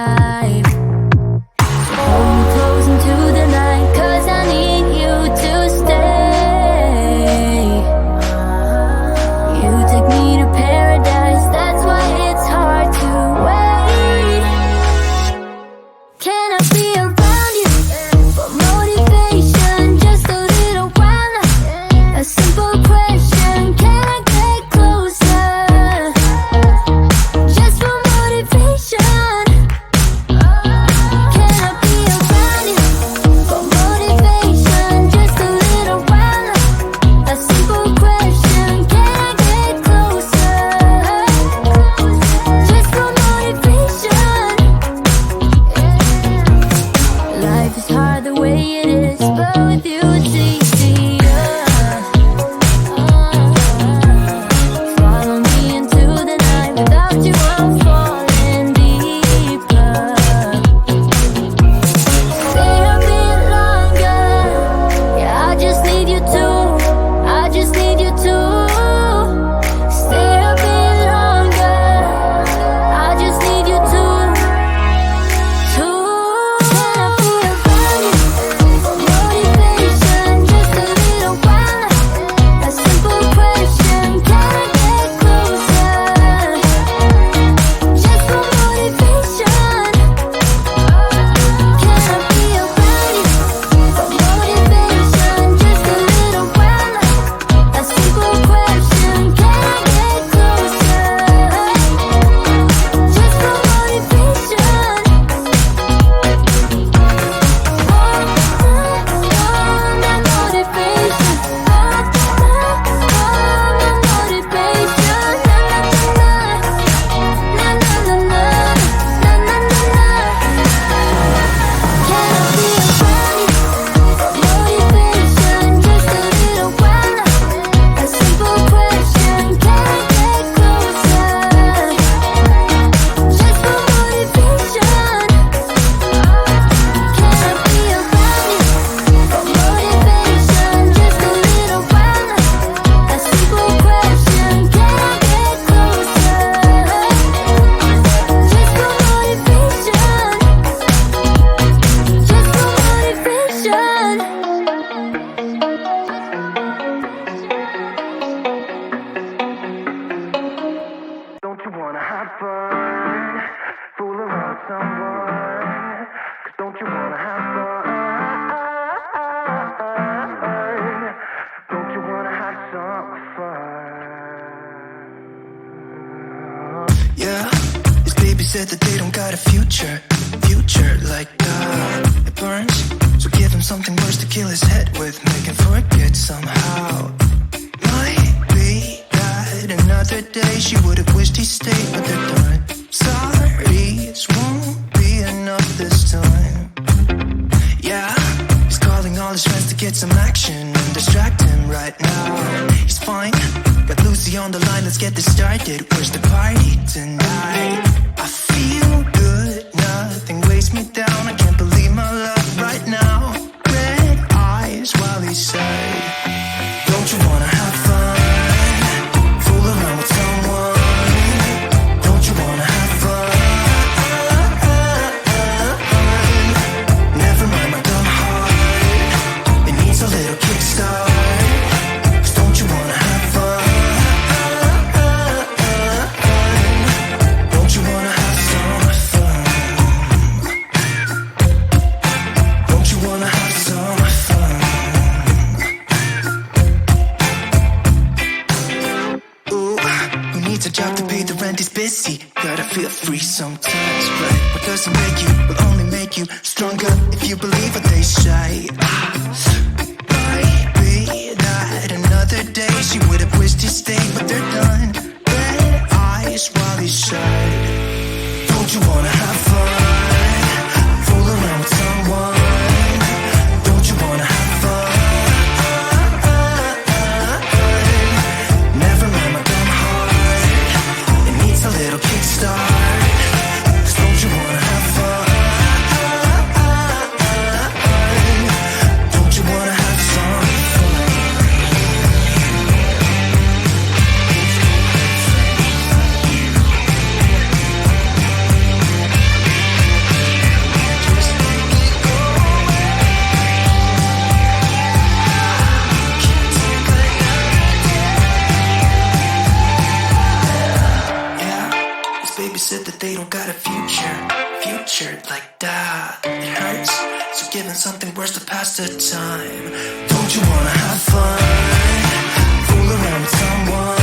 alive. So hold me close into the night, 'cause I need you to stay. You take me to paradise, that's why it's hard to wait. Can I be around you for motivation, just a little while now? A simple question, can I get closer? Just for motivation. Can I be around you for motivation, just a little while now? A simple question, can I get closer? Just for motivation. Life is hard the way it is, but with you it's easier. Follow me into the night, without you I'm falling deeper. Stay a bit longer, yeah, I just need you to, I just need you to. Stay a bit longer, I just need you to. Can I be around you for motivation, just a little while now? A simple question, can I get closer? Just for motivation. Can I be around you for motivation, just a little while now? A simple question, can I get closer? Just for motivation. Don't you wanna have fun? Fool around someone? 'Cause don't you wanna have fun? Don't you wanna have some fun? Yeah, his baby said that they don't got a future like that. It burns, so give him something worse to kill his head with, make him forget somehow. Might be that another day she would have wished he stayed, but they're done. Sorry's won't be enough this time. Yeah, he's calling all his friends to get some action and distract him right now. He's fine, got Lucy on the line, let's get this started. Where's the party tonight? I feel good, nothing weighs me down. I can't believe my luck right now. Red eyes while he said, don't you wanna have fun? Fool around with someone? Don't you wanna have fun? Never mind my dumb heart, it needs a little kickstart. 'Cause don't you wanna have fun? Don't you wanna have some fun? Don't you wanna have some fun? Ooh, who needs a job to pay the rent? He's busy. Gotta feel free sometimes, right? What doesn't make you will only make you stronger if you believe what they say. Might be that another day she would have wished he stayed, but they're done. Red eyes while he said, don't you wanna have fun? Fool around with someone? Don't you wanna have fun? Never mind my dumb heart, it needs a little kickstart. 'Cause don't you wanna have fun? t-shirt like that. It hurts, so give him something worse to pass the time. Don't you wanna have fun? Fool around with someone.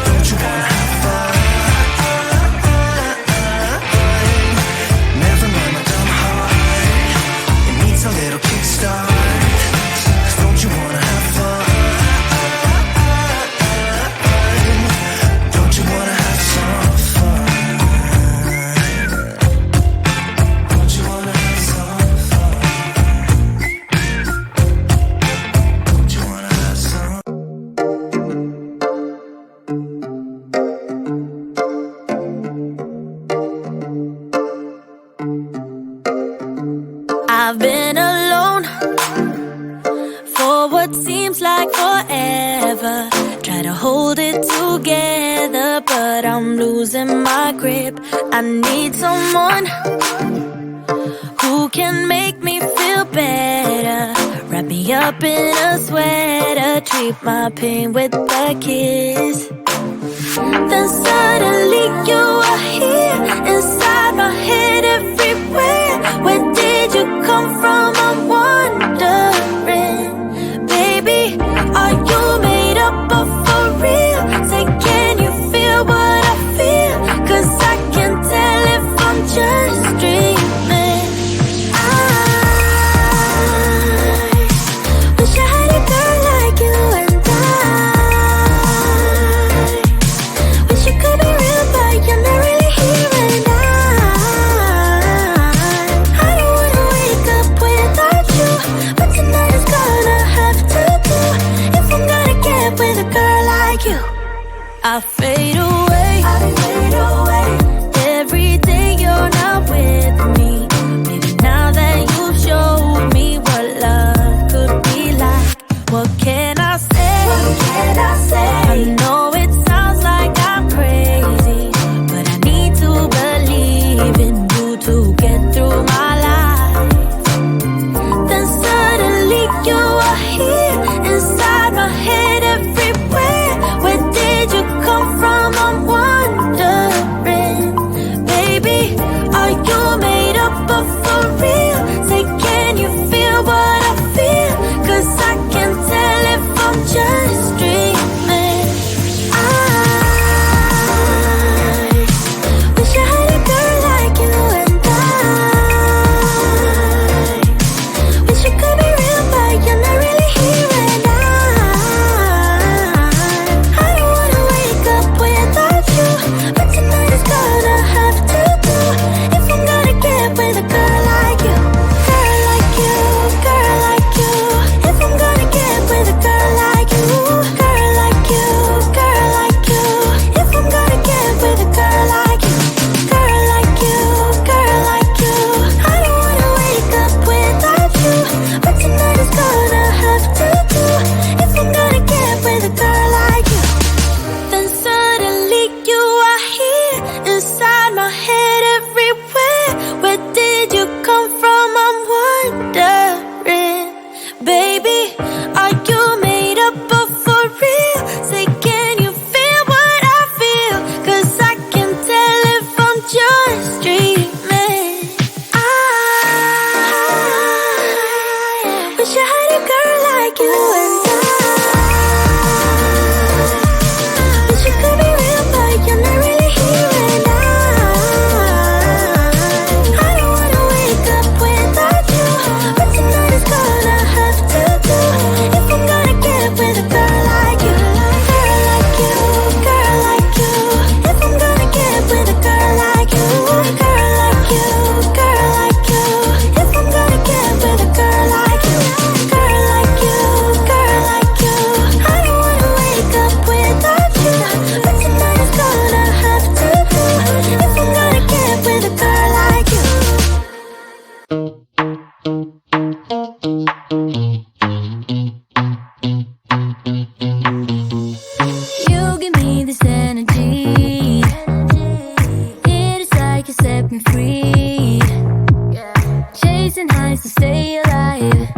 Don't you wanna have fun? Never mind my dumb heart. It needs a little kickstart. 'Cause don't you wanna have fun? Don't you wanna have some fun? Don't you wanna have some fun? Don't you wanna have some? I've been alone for what seems like forever. Try to hold it together, but I'm losing my grip. I need someone who can make me feel better. Wrap me up in a sweater, treat my pain with a kiss. Then suddenly you are here, inside my head everywhere. Where did you come from? I'm wondering. Baby, are you made up of for real? Say, can you feel what I feel? 'Cause I can tell if I'm just dreaming. I wish I had a girl like you, and I wish it could be real, but you're not really here, and I don't wanna wake up without you, but tonight is gonna have to do. If I'm gonna get with a girl like you, I fade away. Every day you're not with me. Maybe now that you've showed me what love could be like, what can I say? I know it sounds like I'm crazy, but I need to believe in you to get through my life. Then suddenly you are here, inside my head everywhere. Where did you come from? I'm wondering. Baby, are you made up of for real? Say, can you feel what I feel? 'Cause I can tell if I'm just dreaming. I wish I had a girl like you, and I wish it could be real, but you're not really here, and I don't wanna wake up without you, but tonight is gonna have to do. If I'm gonna get with a girl like you, girl like you, girl like you. If I'm gonna get with a girl like you, girl like you, girl like you. If I'm gonna get with a girl like you, girl like you, girl like you. I don't wanna wake up without you, but tonight is gonna have to do. If I'm gonna get with a girl like you. Then suddenly you are here, inside my head everywhere. Where did you come from? I'm wondering. Baby, are you made up of for real? Say, can you feel what I feel? 'Cause I can tell if I'm just dreaming. I wish I had a girl like you, and I wish it could be real, but you're not really here, and I don't wanna wake up without you, but tonight is gonna have to do. If I'm gonna get with a girl like you, girl like you, girl like you. If I'm gonna get with a girl like you, girl like you, girl like you. If I'm gonna get with a girl like you, girl like you, girl like you. I don't wanna wake up without you, but tonight is gonna have to do. If I'm gonna get with a girl like you. You give me this energy. It is like you set me free. Chasing highs to stay alive.